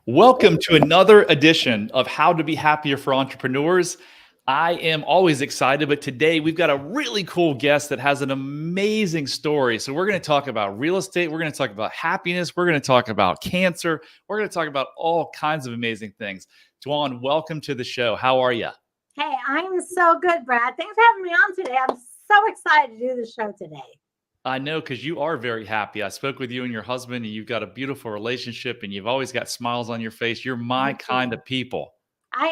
Welcome to another edition of How to Be Happier for Entrepreneurs. I am always excited, but today we've got a really cool guest that has an amazing story. So we're going to talk about real estate. We're going to talk about happiness. We're going to talk about cancer. We're going to talk about all kinds of amazing things. Dwan, welcome to the show. How are you? Hey, I'm so good, Brad. Thanks for having me on today. I'm so excited to do the show today. I know, because you are very happy. I spoke with you and your husband, and you've got a beautiful relationship, and you've always got smiles on your face. You're my kind of people. I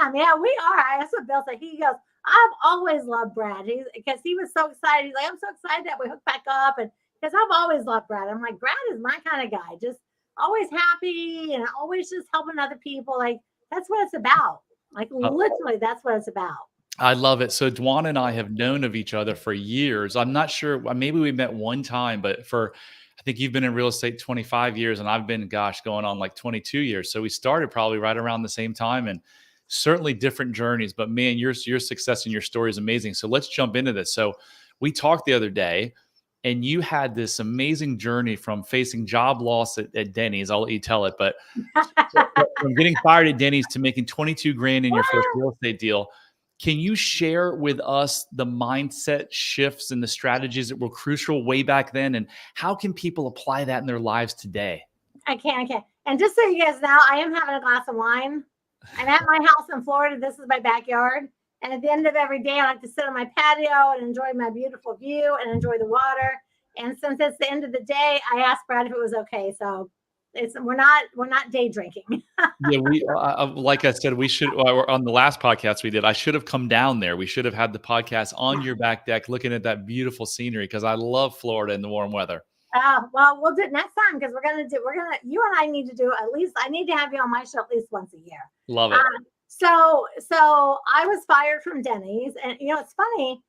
am. Yeah, we are. That's what Bill said. He goes, I've always loved Brad. Because he was so excited. He's like, I'm so excited that we hooked back up. And because I've always loved Brad. I'm like, Brad is my kind of guy. Just always happy and always just helping other people. Like, that's what it's about. Like, literally, that's what it's about. I love it. So Dwan and I have known of each other for years. I'm not sure, maybe we met one time, but I think you've been in real estate 25 years and I've been, going on like 22 years. So we started probably right around the same time, and certainly different journeys, but man, your success and your story is amazing. So let's jump into this. So we talked the other day and you had this amazing journey from facing job loss at Denny's. I'll let you tell it, but from getting fired at Denny's to making 22 grand in your first real estate deal. Can you share with us the mindset shifts and the strategies that were crucial way back then? And how can people apply that in their lives today? I can. And just so you guys know, I am having a glass of wine. I'm at my house in Florida. This is my backyard. And at the end of every day, I like to sit on my patio and enjoy my beautiful view and enjoy the water. And since it's the end of the day, I asked Brad if it was okay. So we're not day drinking. Yeah, like I said, we should, on the last podcast we did, I should have come down there. We should have had the podcast on your back deck looking at that beautiful scenery, because I love Florida in the warm weather. Well, we'll do it next time, because you and I need to do at least, I need to have you on my show at least once a year. Love it. So I was fired from Denny's, and it's funny,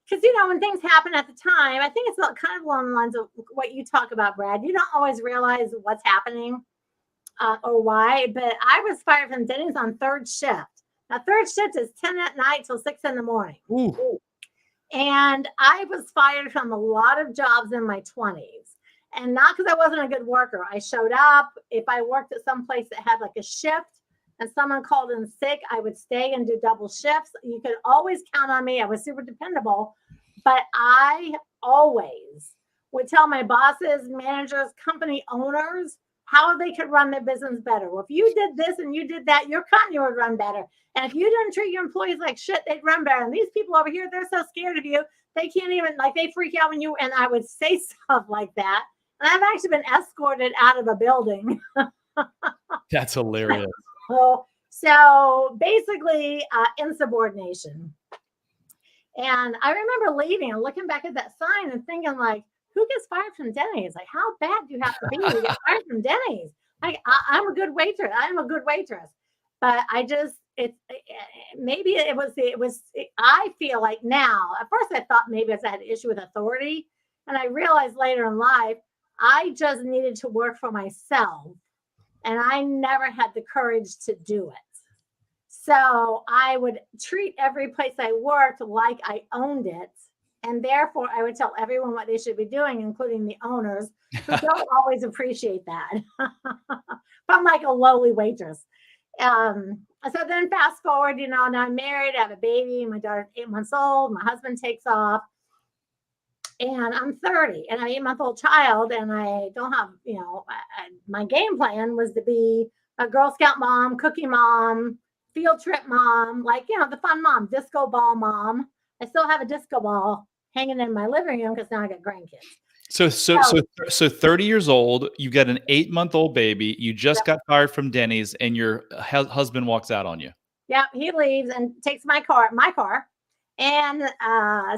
because, when things happen at the time, I think it's kind of along the lines of what you talk about, Brad. You don't always realize what's happening or why, but I was fired from Denny's on third shift. Now, third shift is 10 at night till 6 in the morning. Ooh. And I was fired from a lot of jobs in my 20s. And not because I wasn't a good worker. I showed up. If I worked at some place that had like a shift and someone called in sick, I would stay and do double shifts. You could always count on me. I was super dependable. But I always would tell my bosses, managers, company owners how they could run their business better. Well, if you did this and you did that, your company would run better. And if you didn't treat your employees like shit, they'd run better. And these people over here, they're so scared of you. They can't even, they freak out when and I would say stuff like that. And I've actually been escorted out of a building. That's hilarious. So basically, insubordination. And I remember leaving and looking back at that sign and thinking, like, who gets fired from Denny's? Like, how bad do you have to be to get fired from Denny's? Like, I'm a good waitress. I'm a good waitress. But I feel like now, at first I thought maybe I had an issue with authority. And I realized later in life, I just needed to work for myself. And I never had the courage to do it. So I would treat every place I worked like I owned it. And therefore, I would tell everyone what they should be doing, including the owners, who don't always appreciate that. But I'm like a lowly waitress. So then fast forward, now I'm married, I have a baby, my daughter's 8 months old, my husband takes off, and I'm 30, and I have an 8-month-old child, and I don't have, my game plan was to be a Girl Scout mom, cookie mom, field trip mom, the fun mom, disco ball mom. I still have a disco ball hanging in my living room because now I got grandkids. So 30 years old, you got an 8-month-old baby, you just got fired from Denny's, and your husband walks out on you. Yeah, he leaves and takes my car. And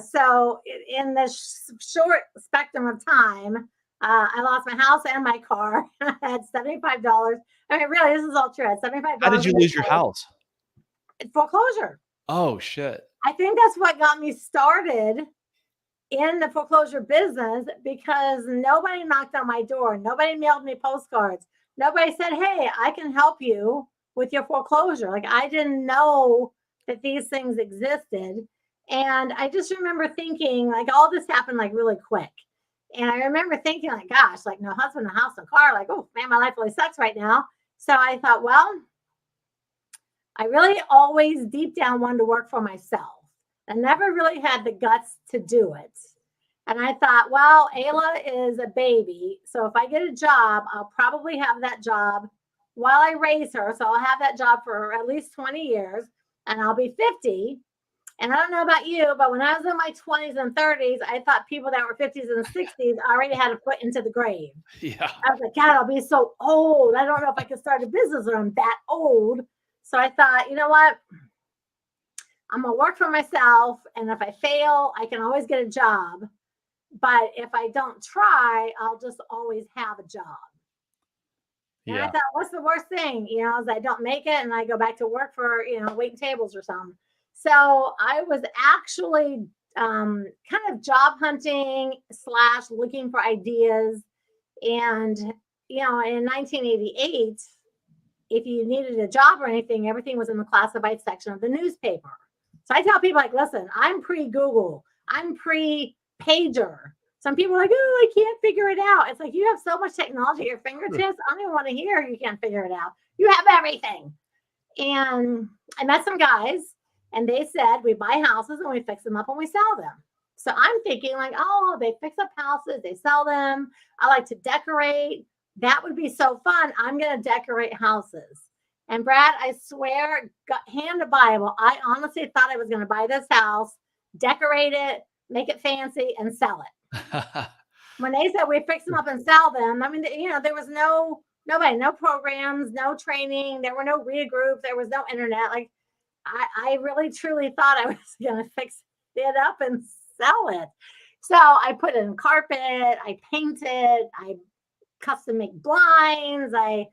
so in this short spectrum of time, I lost my house and my car. I had $75. I mean, really, this is all true. I had $75. How did you lose your house? Foreclosure. Oh, shit. I think that's what got me started in the foreclosure business, because nobody knocked on my door. Nobody mailed me postcards. Nobody said, hey, I can help you with your foreclosure. Like, I didn't know that these things existed. And I just remember thinking, like, all this happened like really quick. And I remember thinking, like, gosh, like, no husband, no house, no car. Like, oh man, my life really sucks right now. So I thought, well, I really always deep down wanted to work for myself. I never really had the guts to do it. And I thought, well, Ayla is a baby. So if I get a job, I'll probably have that job while I raise her. So I'll have that job for at least 20 years and I'll be 50. And I don't know about you, but when I was in my 20s and 30s, I thought people that were 50s and 60s already had a foot into the grave. Yeah. I was like, God, I'll be so old. I don't know if I can start a business when I'm that old. So I thought, you know what? I'm going to work for myself. And if I fail, I can always get a job. But if I don't try, I'll just always have a job. And I Yeah. thought, what's the worst thing? Is I don't make it and I go back to work for, waiting tables or something. So I was actually kind of job hunting / looking for ideas. And, in 1988, if you needed a job or anything, everything was in the classified section of the newspaper. So I tell people, like, listen, I'm pre-Google. I'm pre-pager. Some people are like, oh, I can't figure it out. It's like, you have so much technology at your fingertips. I don't even want to hear you can't figure it out. You have everything. And I met some guys and they said, we buy houses and we fix them up and we sell them. So I'm thinking like, oh, they fix up houses, they sell them. I like to decorate. That would be so fun. I'm going to decorate houses. And Brad, I swear, hand to Bible, I honestly thought I was going to buy this house, decorate it, make it fancy, and sell it. When they said we fix them up and sell them, I mean, there was nobody, no programs, no training. There were no REIA groups. There was no internet. Like, I really, truly thought I was going to fix it up and sell it. So I put in carpet, I painted, I custom make blinds, I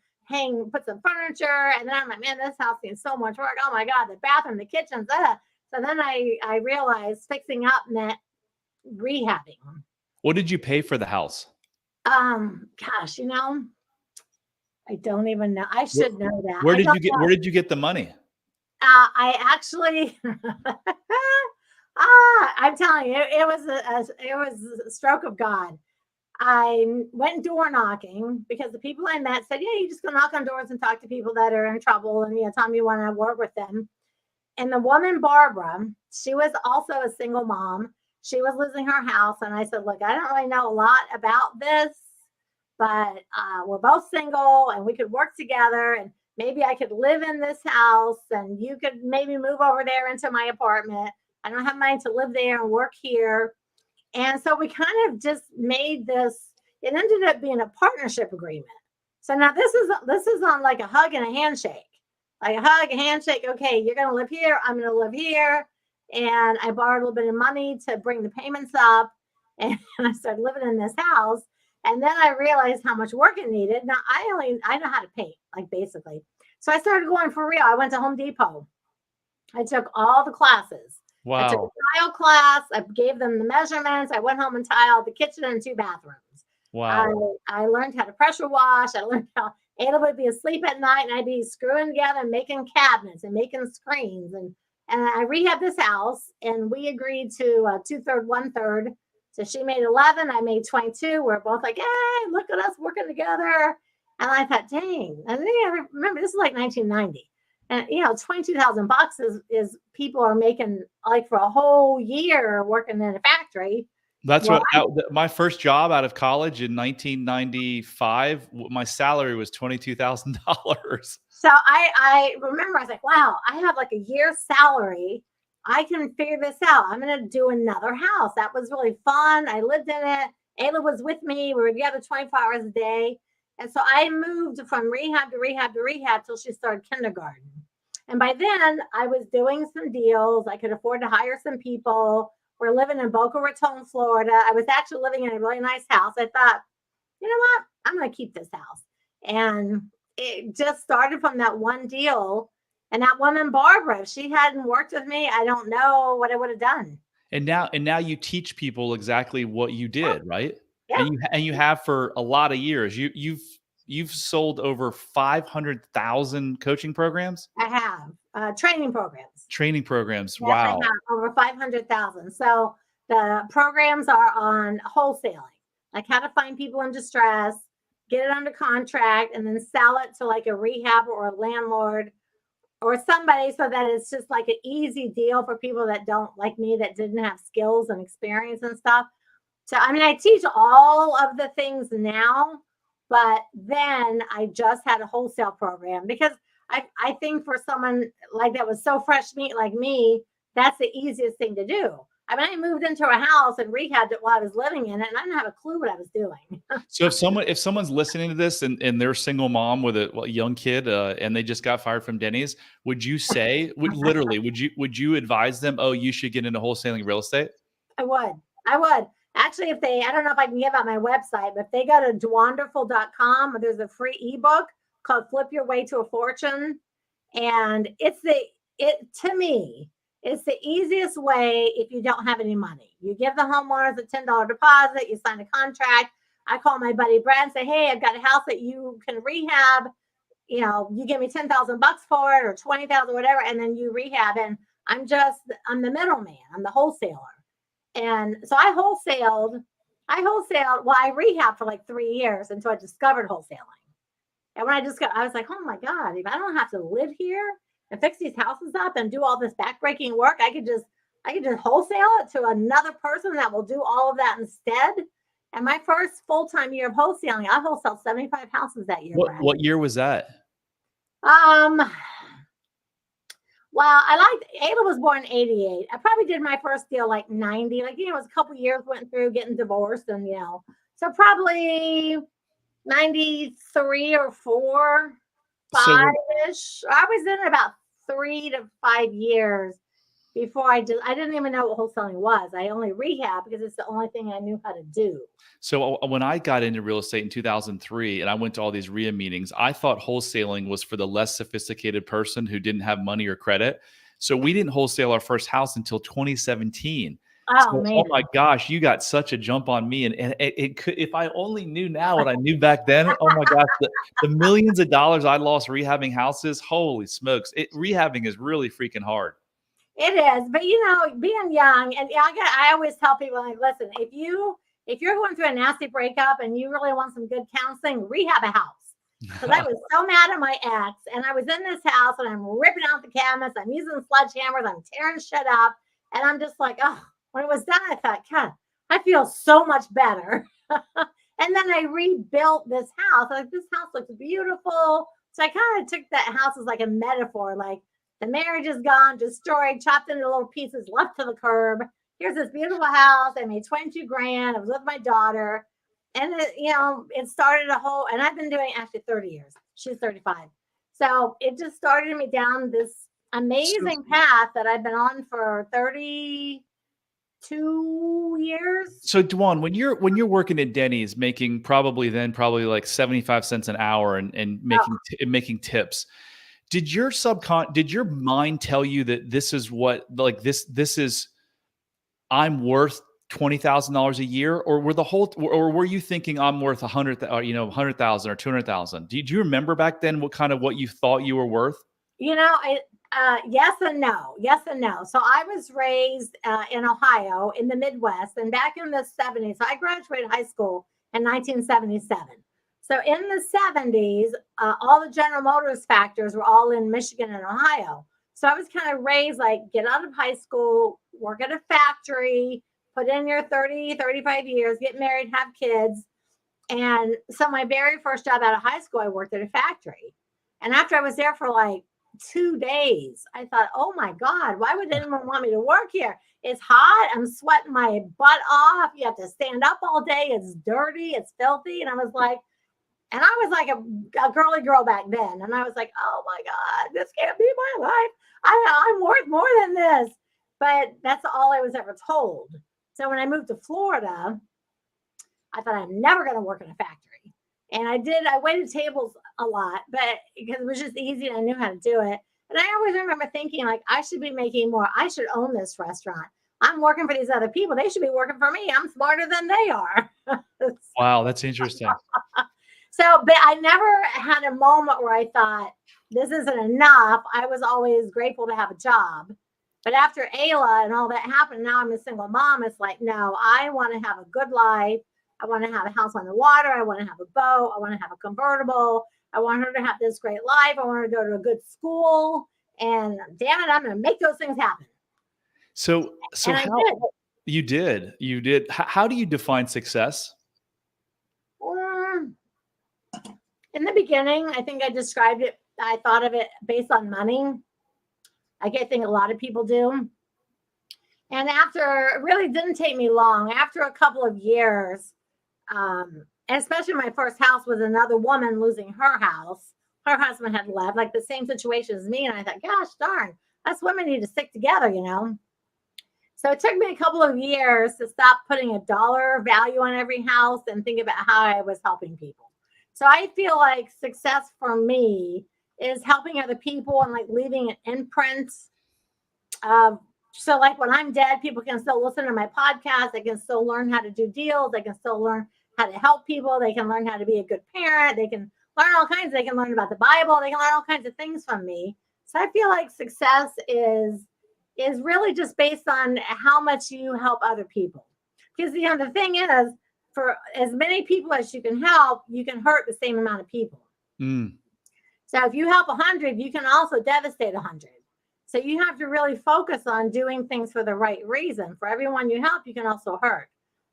put some furniture, and then I'm like, man, this house needs so much work. Oh my God, the bathroom, the kitchen. So then I realized fixing up meant rehabbing. What did you pay for the house? Gosh, I don't even know. I should know that. Where did you get the money? I actually, I'm telling you, it was a stroke of God. I went door knocking because the people I met said, yeah, you just go knock on doors and talk to people that are in trouble and tell them you want to work with them. And the woman, Barbara, she was also a single mom. She was losing her house. And I said, look, I don't really know a lot about this, but we're both single and we could work together and maybe I could live in this house and you could maybe move over there into my apartment. I don't have money to live there and work here. And so we kind of just made this, it ended up being a partnership agreement. So now this is on like a hug and a handshake. Like a hug, a handshake. Okay, you're going to live here. I'm going to live here. And I borrowed a little bit of money to bring the payments up. And I started living in this house. And then I realized how much work it needed. Now I know how to paint, like basically. So I started going for real. I went to Home Depot. I took all the classes. Wow. I took a tile class. I gave them the measurements. I went home and tiled the kitchen and 2 bathrooms. Wow. I learned how to pressure wash. I learned how Ayla would be asleep at night and I'd be screwing together and making cabinets and making screens. And I rehabbed this house and we agreed to 2/3, 1/3. So she made 11, I made 22. We're both like, hey, look at us working together. And I thought, dang. And then I remember this is like 1990. And 22,000 bucks is people are making like for a whole year working in a factory. That's my first job out of college in 1995. My salary was $22,000. So I remember I was like, wow, I have like a year's salary. I can figure this out. I'm going to do another house. That was really fun. I lived in it. Ayla was with me. We were together 24 hours a day. And so I moved from rehab to rehab to rehab till she started kindergarten. And by then I was doing some deals. I could afford to hire some people. We're living in Boca Raton, Florida. I was actually living in a really nice house. I thought, you know what? I'm going to keep this house. And it just started from that one deal. And that woman, Barbara, if she hadn't worked with me, I don't know what I would have done. And now you teach people exactly what you did, right? Yeah. And you have for a lot of years. You've sold over 500,000 coaching programs. I have training programs. Training programs. Yes, Wow. I have over 500,000. So the programs are on wholesaling, like how to find people in distress, get it under contract, and then sell it to like a rehab or a landlord or somebody, so that it's just like an easy deal for people that don't like me, that didn't have skills and experience and stuff. So, I mean, I teach all of the things now, but then I just had a wholesale program because I think for someone like that was so fresh meat like me, that's the easiest thing to do. I mean, I moved into a house and rehabbed it while I was living in it, and I didn't have a clue what I was doing. So if someone's listening to this and they're a single mom with a young kid and they just got fired from Denny's, would you say would you advise them, oh, you should get into wholesaling real estate? I would. I would. Actually, if they, I don't know if I can give out my website, but if they go to dwanderful.com, there's a free ebook called Flip Your Way to a Fortune. And to me, it's the easiest way if you don't have any money. You give the homeowners a $10 deposit, you sign a contract. I call my buddy Brad and say, hey, I've got a house that you can rehab. You give me 10,000 bucks for it or 20,000, whatever, and then you rehab. And I'm the middleman. I'm the wholesaler. And so I wholesaled. Well, I rehabbed for like 3 years until I discovered wholesaling. And when I was like, oh my God, if I don't have to live here and fix these houses up and do all this backbreaking work, I could just wholesale it to another person that will do all of that instead. And my first full-time year of wholesaling, I wholesaled 75 houses that year. What year was that? Well, Ayla was born in 88. I probably did my first deal like 90. Like, it was a couple years went through getting divorced and, so probably 93 or 4, 5-ish. I was in about 3 to 5 years before I didn't even know what wholesaling was. I only rehab because it's the only thing I knew how to do. So when I got into real estate in 2003 and I went to all these RIA meetings, I thought wholesaling was for the less sophisticated person who didn't have money or credit. So we didn't wholesale our first house until 2017. Oh, man. Oh my gosh, you got such a jump on me. And it could, if I only knew now what I knew back then, oh my gosh, the millions of dollars I lost rehabbing houses, holy smokes. Rehabbing is really freaking hard. It is, but being young, and I always tell people, like, listen, if you're going through a nasty breakup and you really want some good counseling, rehab a house. Because I was so mad at my ex, and I was in this house, and I'm ripping out the cabinets, I'm using sledgehammers, I'm tearing shit up, and I'm just like, oh, when it was done, I thought, God, I feel so much better. And then I rebuilt this house. Like, this house looks beautiful. So I kind of took that house as like a metaphor, like, the marriage is gone, destroyed, chopped into little pieces, left to the curb. Here's this beautiful house. I made 22 grand. I was with my daughter. And it started and I've been doing actually 30 years. She's 35. So it just started me down this amazing path that I've been on for 32 years. So Dwan, when you're working at Denny's, making probably like 75 cents an hour and making tips, did your mind tell you that this is what, like, this is, I'm worth $20,000 a year, or were you thinking I'm worth 100,000 or 200,000? Do you remember back then what you thought you were worth? Yes and no. So I was raised in Ohio in the Midwest, and back in the 70s, so I graduated high school in 1977. So in the 70s, all the General Motors factories were all in Michigan and Ohio. So I was kind of raised like, get out of high school, work at a factory, put in your 30, 35 years, get married, have kids. And so my very first job out of high school, I worked at a factory. And after I was there for like 2 days, I thought, oh my God, why would anyone want me to work here? It's hot. I'm sweating my butt off. You have to stand up all day. It's dirty. It's filthy. And I was like a girly girl back then. And I was like, oh my God, this can't be my life. I'm worth more than this. But that's all I was ever told. So when I moved to Florida, I thought I'm never going to work in a factory. And I waited tables a lot, but because it was just easy and I knew how to do it. And I always remember thinking, like, I should be making more. I should own this restaurant. I'm working for these other people. They should be working for me. I'm smarter than they are. Wow, that's interesting. So, but I never had a moment where I thought, this isn't enough. I was always grateful to have a job. But after Ayla and all that happened, now I'm a single mom. It's like, no, I want to have a good life. I want to have a house on the water. I want to have a boat. I want to have a convertible. I want her to have this great life. I want her to go to a good school. And damn it, I'm going to make those things happen. So And I how did. you did. How do you define success? Um, in the beginning, I think I described it, I thought of it based on money. I think a lot of people do. And after, it really didn't take me long. After a couple of years, and especially my first house was another woman losing her house. Her husband had left, like the same situation as me. And I thought, gosh darn, us women need to stick together. So it took me a couple of years to stop putting a dollar value on every house and think about how I was helping people. So I feel like success for me is helping other people and like leaving an imprint. So like when I'm dead, people can still listen to my podcast. They can still learn how to do deals. They can still learn how to help people. They can learn how to be a good parent. They can learn all kinds. They can learn about the Bible. They can learn all kinds of things from me. So I feel like success is really just based on how much you help other people. Because the thing is, for as many people as you can help, you can hurt the same amount of people. Mm. So if you help 100, you can also devastate 100. So you have to really focus on doing things for the right reason. For everyone you help, you can also hurt.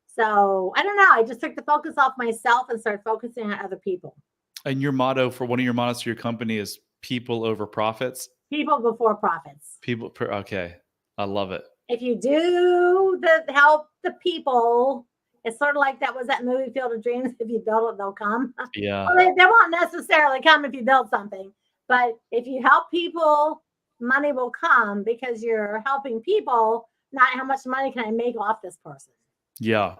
So I don't know. I just took the focus off myself and started focusing on other people. And your motto for one of your mottos for your company is people over profits. People before profits. Okay. I love it. If you do help the people, it's sort of like that movie Field of Dreams. If you build it, they'll come. Yeah. Well, they won't necessarily come if you build something. But if you help people, money will come because you're helping people, not how much money can I make off this person. Yeah.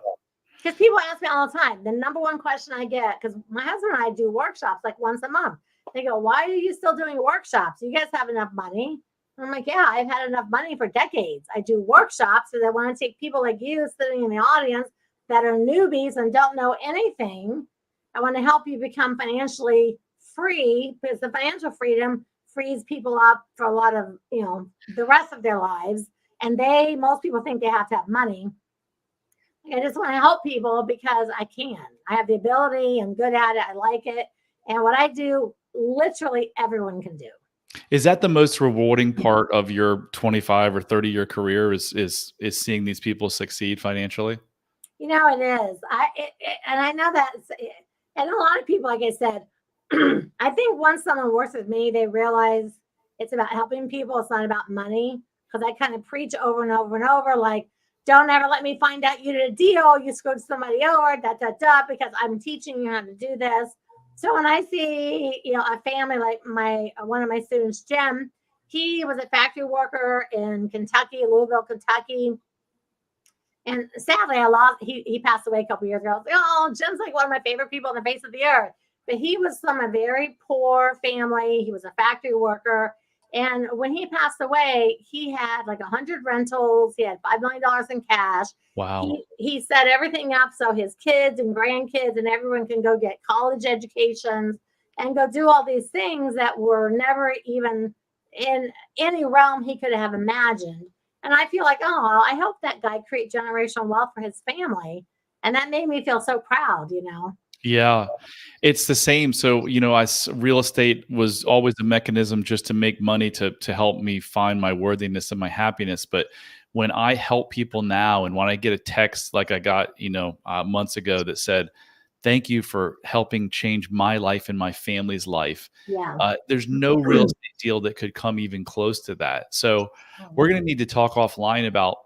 Because people ask me all the time. The number one question I get, because my husband and I do workshops like once a month. They go, why are you still doing workshops? You guys have enough money. And I'm like, yeah, I've had enough money for decades. I do workshops because I want to take people like you sitting in the audience that are newbies and don't know anything. I want to help you become financially free because the financial freedom frees people up for a lot of, the rest of their lives. And most people think they have to have money. I just want to help people because I can. I have the ability. I'm good at it. I like it. And what I do, literally everyone can do. Is that the most rewarding part of your 25 or 30-year career is seeing these people succeed financially? It is. And I know that, and a lot of people, like I said, I think once someone works with me, they realize it's about helping people. It's not about money. Because I kind of preach over and over and over, like, don't ever let me find out you did a deal. You screwed somebody over, because I'm teaching you how to do this. So when I see, a family like one of my students, Jim, he was a factory worker in Kentucky, Louisville, Kentucky. And sadly, he passed away a couple years ago. I was like, oh, Jim's like one of my favorite people on the face of the earth. But he was from a very poor family. He was a factory worker. And when he passed away, he had like 100 rentals. He had $5 million in cash. Wow. He set everything up so his kids and grandkids and everyone can go get college educations and go do all these things that were never even in any realm he could have imagined. And I feel like, oh, I helped that guy create generational wealth for his family. And that made me feel so proud, Yeah, it's the same. So, real estate was always a mechanism just to make money to help me find my worthiness and my happiness. But when I help people now, and when I get a text like I got, months ago that said, "Thank you for helping change my life and my family's life," Yeah. there's no real estate deal that could come even close to that. So we're going to need to talk offline about,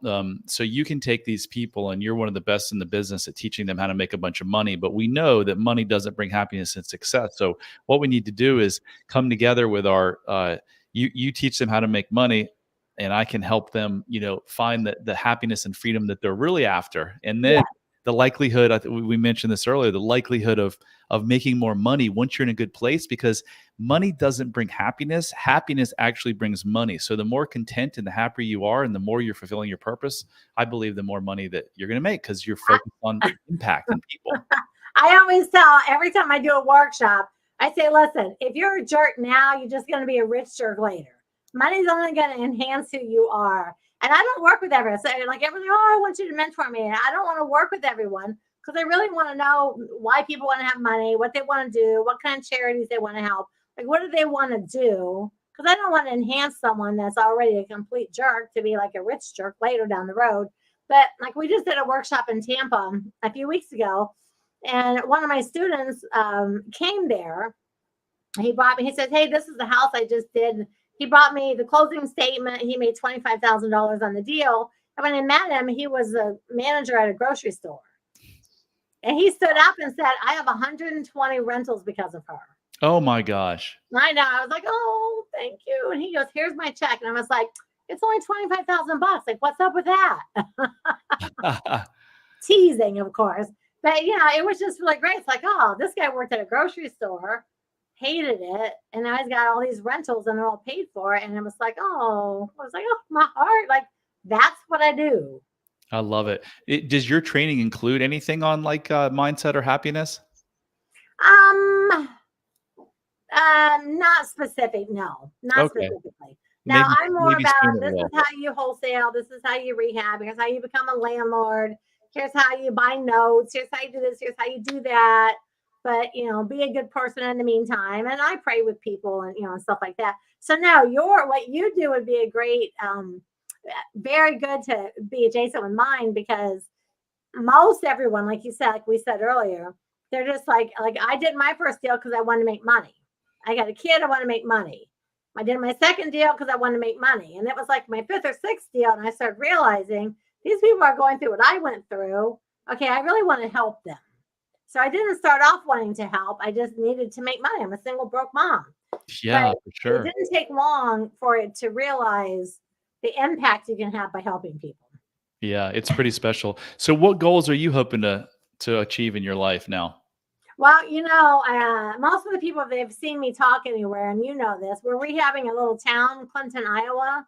so you can take these people and you're one of the best in the business at teaching them how to make a bunch of money, but we know that money doesn't bring happiness and success. So what we need to do is come together with you teach them how to make money and I can help them, find the happiness and freedom that they're really after. And then the likelihood, I think we mentioned this earlier, the likelihood of making more money once you're in a good place, because money doesn't bring happiness. Happiness actually brings money. So the more content and the happier you are and the more you're fulfilling your purpose, I believe the more money that you're going to make because you're focused on impact and people. I always tell, every time I do a workshop, I say, listen, if you're a jerk now, you're just going to be a rich jerk later. Money's only going to enhance who you are. And I don't work with everyone. So like everyone's like, oh, I want you to mentor me. And I don't want to work with everyone. because I really want to know why people want to have money, what they want to do, what kind of charities they want to help. Like, what do they want to do? Because I don't want to enhance someone that's already a complete jerk to be like a rich jerk later down the road. But like, we just did a workshop in Tampa a few weeks ago, and one of my students came there. He brought me, he said, "Hey, this is the house I just did." He brought me the closing statement. He made $25,000 on the deal. And when I met him, he was a manager at a grocery store. And he stood up and said, "I have 120 rentals because of her." Oh my gosh. I know. I was like, "Oh, thank you." And he goes, "Here's my check." And I was like, "It's only 25,000 bucks. Like, what's up with that?" Teasing, of course. But yeah, it was just really great. It's like, oh, this guy worked at a grocery store, hated it, and now he's got all these rentals and they're all paid for. And it was like, oh, I was like, oh, my heart, like, that's what I do. I love it. Does your training include anything on like mindset or happiness? Um, not specific, no, not Okay. specifically. Now Maybe I'm more maybe soon about, it this is will. how you wholesale, this is how you rehab, here's how you become a landlord, here's how you buy notes, here's how you do this, here's how you do that. But be a good person in the meantime. And I pray with people and and stuff like that. So now what you do would be a great very good to be adjacent with mine, because most everyone, like you said, like we said earlier, they're just like I did my first deal because I wanted to make money. I got a kid, I want to make money. I did my second deal because I wanted to make money. And it was like my fifth or sixth deal. And I started realizing these people are going through what I went through. Okay, I really want to help them. So I didn't start off wanting to help. I just needed to make money. I'm a single broke mom. But Yeah, for it sure. didn't take long for it to realize the impact you can have by helping people. Yeah, it's pretty special. So what goals are you hoping to achieve in your life now? Well, most of the people, if they've seen me talk anywhere, and this, we're rehabbing a little town, Clinton, Iowa.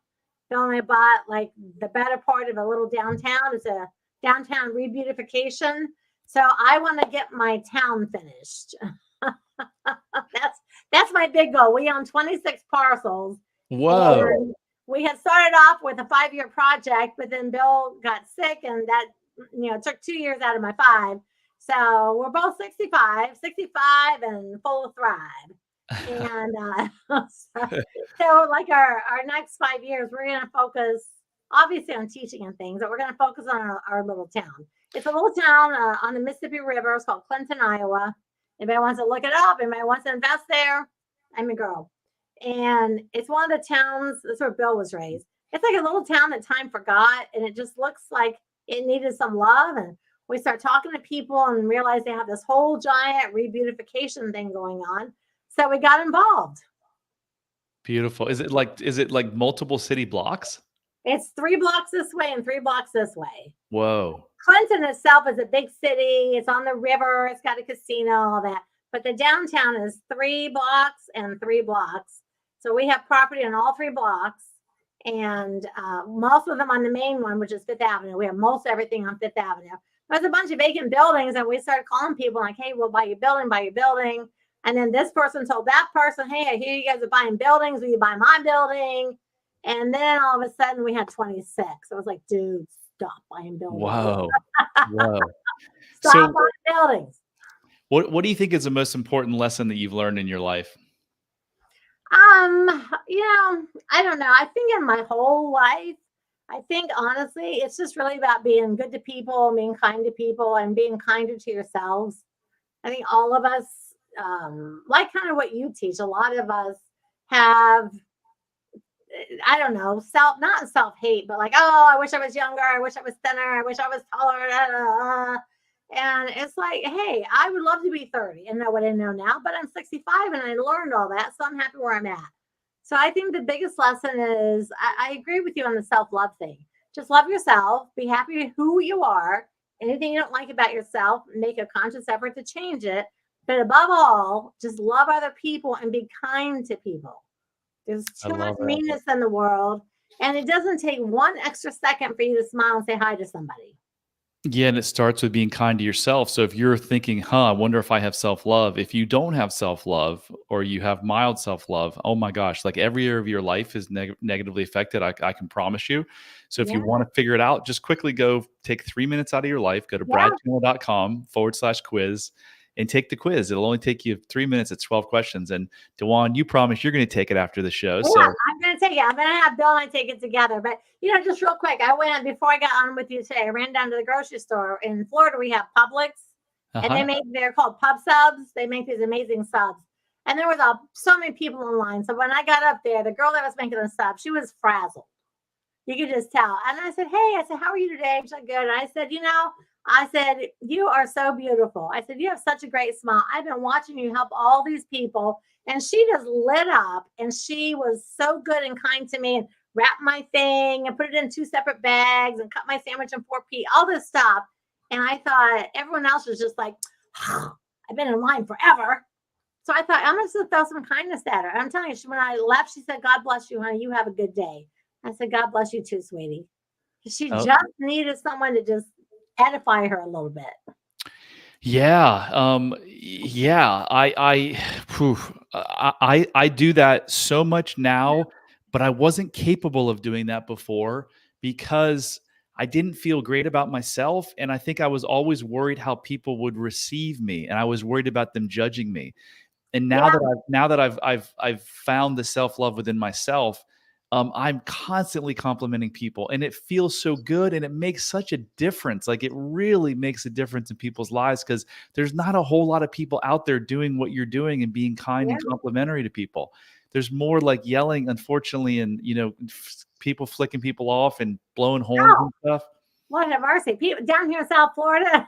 Bill and I bought like the better part of a little downtown. It's a downtown rebeautification. So I want to get my town finished. That's my big goal. We own 26 parcels, Whoa. and we had started off with a 5-year project, but then Bill got sick, and that took 2 years out of my 5. So we're both 65 and full of thrive. And so like our next 5 years, we're going to focus obviously on teaching and things, but we're going to focus on our little town. It's a little town on the Mississippi River. It's called Clinton, Iowa. Anybody wants to look it up, anybody wants to invest there, I'm a girl. And it's one of the towns, that's where Bill was raised. It's like a little town that time forgot, and it just looks like it needed some love. And we start talking to people and realize they have this whole giant rebeautification thing going on. So we got involved. Beautiful. Is it like multiple city blocks? It's 3 blocks this way and 3 blocks this way. Whoa. Clinton itself is a big city. It's on the river. It's got a casino, all that. But the downtown is 3 blocks and 3 blocks. So we have property on all 3 blocks, and most of them on the main one, which is Fifth Avenue. We have most everything on Fifth Avenue. There's a bunch of vacant buildings, and we started calling people like, "Hey, we'll buy your building, buy your building." And then this person told that person, "Hey, I hear you guys are buying buildings. Will you buy my building?" And then all of a sudden we had 26. I was like, dude, stop buying buildings. Whoa. Whoa. Stop So buying buildings. what do you think is the most important lesson that you've learned in your life? I don't know. I think in my whole life, I think honestly, it's just really about being good to people, being kind to people, and being kinder to yourselves. I think all of us, like kind of what you teach, a lot of us have, I don't know, not self hate, but like, oh, I wish I was younger. I wish I was thinner. I wish I was taller. Da, da, da. And it's like, hey, I would love to be 30 and know what I know now, but I'm 65 and I learned all that. So I'm happy where I'm at. So I think the biggest lesson is I agree with you on the self love thing. Just love yourself, be happy with who you are. Anything you don't like about yourself, make a conscious effort to change it. But above all, just love other people and be kind to people. There's I too much love that. meanness in the world, and it doesn't take one extra second for you to smile and say hi to somebody. Yeah, and it starts with being kind to yourself. So if you're thinking, "Huh, I wonder if I have self-love." If you don't have self-love or you have mild self-love, oh my gosh, like every area of your life is negatively affected. I can promise you. So if you Yeah. want to figure it out, just quickly go take 3 minutes out of your life, go to Yeah. bradchandler.com/quiz and take the quiz. It'll only take you 3 minutes. It's 12 questions. And Dewan, you promise you're going to take it after the show. Yeah, So I'm gonna take it. I'm gonna have Bill and I take it together. But just real quick, I went before I got on with you today. I ran down to the grocery store in Florida. We have Publix, and uh-huh. they're called pub subs. They make these amazing subs. And there was so many people in line. So when I got up there, the girl that was making the sub, she was frazzled. You could just tell. And I said, "Hey," I said, "how are you today?" She's like, "Good." And I said, I said, "You are so beautiful." I said, "You have such a great smile. I've been watching you help all these people." And she just lit up and she was so good and kind to me and wrapped my thing and put it in two separate bags and cut my sandwich in 4P, all this stuff. And I thought everyone else was just like, I've been in line forever. So I thought I'm gonna throw some kindness at her. I'm telling you, when I left, she said, "God bless you, honey. You have a good day." I said, "God bless you too, sweetie." She Oh, just needed someone to just edify her a little bit. yeah, yeah, phew, I do that so much now, but I wasn't capable of doing that before because I didn't feel great about myself, and I think I was always worried how people would receive me, and I was worried about them judging me. And Yeah, now that I've found the self-love within myself, I'm constantly complimenting people, and it feels so good, and it makes such a difference. Like, it really makes a difference in people's lives because there's not a whole lot of people out there doing what you're doing and being kind yeah. and complimentary to people. There's more like yelling, unfortunately, and, people flicking people off and blowing horns Oh, and stuff. Lord have mercy. People down here in South Florida,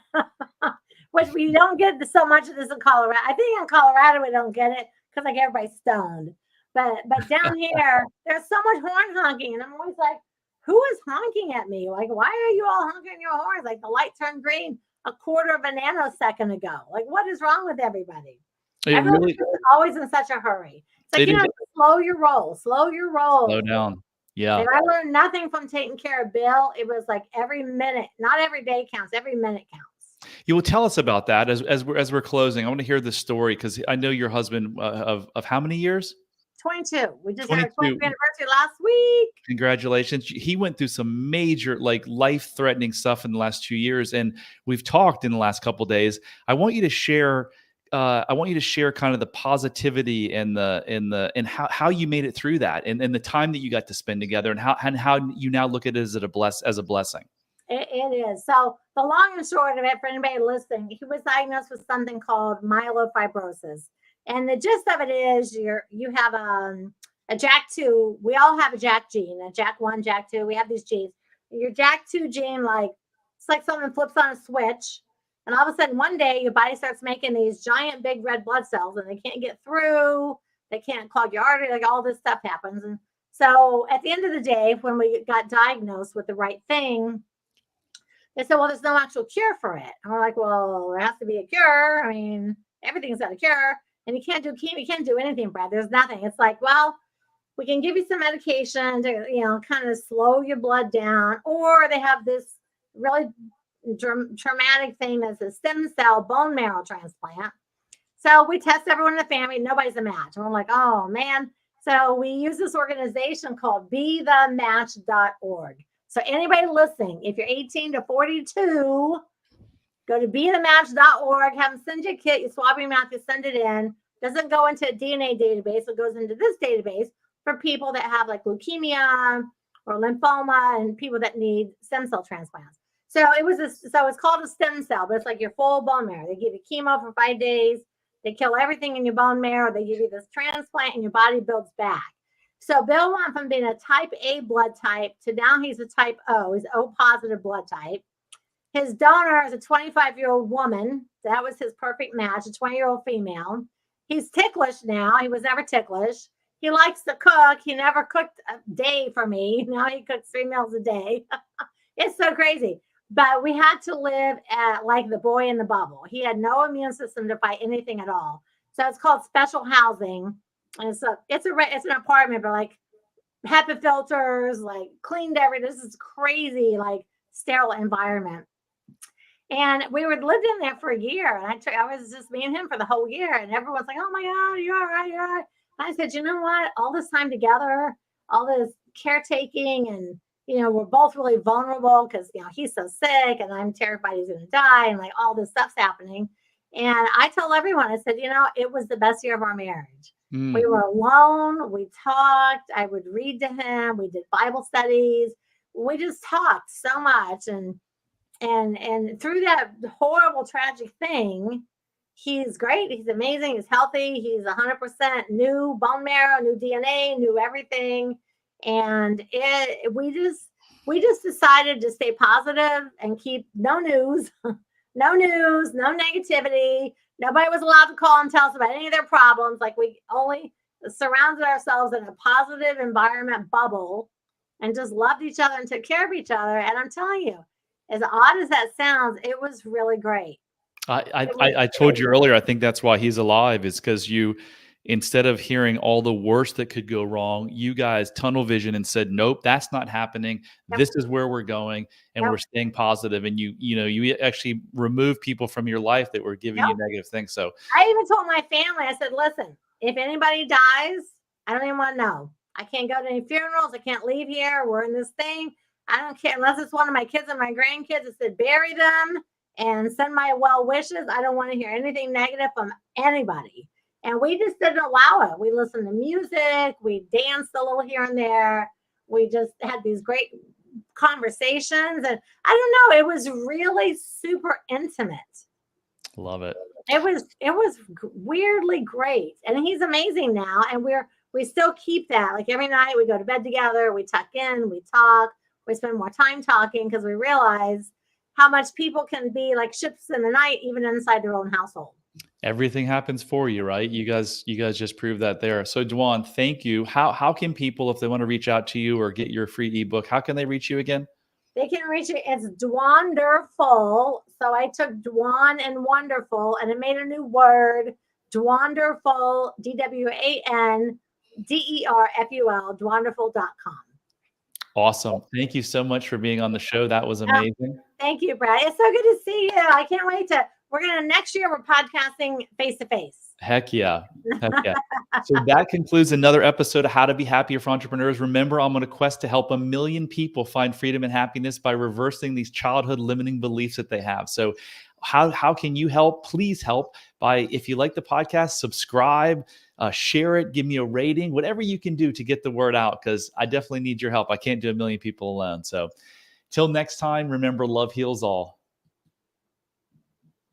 which we don't get so much of this in Colorado. I think in Colorado we don't get it because like everybody's stoned. But down here, there's so much horn honking, and I'm always like, who is honking at me? Like, why are you all honking your horns? Like the light turned green a quarter of a nanosecond ago. Like, what is wrong with everybody? It Everyone's really always in such a hurry. It's like, it is slow your roll, slow your slow roll. down. Yeah. If I learned nothing from taking care of Bill, it was like every minute, not every day counts, every minute counts. You will tell us about that as we're closing. I want to hear this story because I know your husband of how many years? 22. We just had our 22. 20th anniversary last week. Congratulations. He went through some major, like, life-threatening stuff in the last 2 years, and we've talked in the last couple of days. I want you to share. I want you to share kind of the positivity and how you made it through that, and the time that you got to spend together, and how you now look at it as a blessing. It is. So the long and short of it, for anybody listening, he was diagnosed with something called myelofibrosis. And the gist of it is you have a JAK2. We all have a JAK gene, a JAK1, JAK2. We have these genes. Your JAK2 gene, like it's like something flips on a switch. And all of a sudden, one day, your body starts making these giant, big red blood cells, and they can't get through. They can't clog your artery. Like all this stuff happens. And so, at the end of the day, when we got diagnosed with the right thing, they said, "Well, there's no actual cure for it." And we're like, "Well, there has to be a cure. I mean, everything's got a cure. And you can't do chemo, you can't do anything, Brad. There's nothing." It's like, "Well, we can give you some medication to, kind of slow your blood down." Or they have this really traumatic thing that's a stem cell bone marrow transplant. So we test everyone in the family. Nobody's a match. And we're like, "Oh, man." So we use this organization called bethematch.org. So anybody listening, if you're 18 to 42, go to bethematch.org, have them send you a kit, you swab your mouth, you send it in. Doesn't go into a DNA database, it goes into this database for people that have like leukemia or lymphoma and people that need stem cell transplants. So it's called a stem cell, but it's like your full bone marrow. They give you chemo for 5 days, they kill everything in your bone marrow, they give you this transplant, and your body builds back. So Bill went from being a type A blood type to now he's a type O. He's O positive blood type. His donor is a 25-year-old woman. That was his perfect match, a 20-year-old female. He's ticklish now. He was never ticklish. He likes to cook. He never cooked a day for me. Now he cooks 3 meals a day. It's so crazy. But we had to live at like the boy in the bubble. He had no immune system to fight anything at all. So it's called special housing. And it's an apartment, but like HEPA filters, like cleaned everything. This is crazy, like sterile environment. And we were lived in there for a year, and I was just me and him for the whole year, and everyone's like, "Oh my God, you're all right, you're all right." And I said, "You know what? All this time together, all this caretaking, and we're both really vulnerable because he's so sick, and I'm terrified he's going to die, and like all this stuff's happening." And I told everyone, I said, it was the best year of our marriage. We Mm. were alone. We talked. I would read to him. We did Bible studies. We just talked so much, and through that horrible tragic thing, he's great, he's amazing, he's healthy, he's 100% new bone marrow, new DNA, new everything. And we just decided to stay positive and keep no news, no news, no negativity. Nobody was allowed to call and tell us about any of their problems. Like, we only surrounded ourselves in a positive environment bubble and just loved each other and took care of each other. And I'm telling you, as odd as that sounds, it was really great. I, I It was I I told really you great. earlier, I think that's why he's alive, is because you, instead of hearing all the worst that could go wrong, you guys tunnel vision and said, nope, that's not happening. Yep, This is where we're going, and we're yep, staying positive. And you actually remove people from your life that were giving yep. you negative things. So I even told my family, I said, listen, if anybody dies, I don't even want to know. I can't go to any funerals. I can't leave here. We're in this thing. I don't care unless it's one of my kids and my grandkids. I said, bury them and send my well wishes. I don't want to hear anything negative from anybody. And we just didn't allow it. We listened to music. We danced a little here and there. We just had these great conversations. And I don't know, it was really super intimate. love it. It was weirdly great, and he's amazing now. And we still keep that. Like, every night we go to bed together, we tuck in, we talk, we spend more time talking because we realize how much people can be like ships in the night, even inside their own household. Everything happens for you, right? You guys just proved that there. So Dwan, thank you. How can people, if they want to reach out to you or get your free ebook, how can they reach you again? They can reach it. It's Dwanderful. So I took Dwan and wonderful, and it made a new word. Dwanderful, DwanDerful, Dwanderful.com. Awesome. Thank you so much for being on the show. That was amazing. Thank you, Brad. It's so good to see you. I can't wait to. We're gonna next year. We're podcasting face to face. Heck yeah. Heck yeah. So that concludes another episode of How to Be Happier for Entrepreneurs. Remember, I'm on a quest to help 1 million people find freedom and happiness by reversing these childhood limiting beliefs that they have. So how can you help? Please help by, if you like the podcast, subscribe, share it, give me a rating, whatever you can do to get the word out, because I definitely need your help. I can't do 1 million people alone. So till next time, remember, love heals all.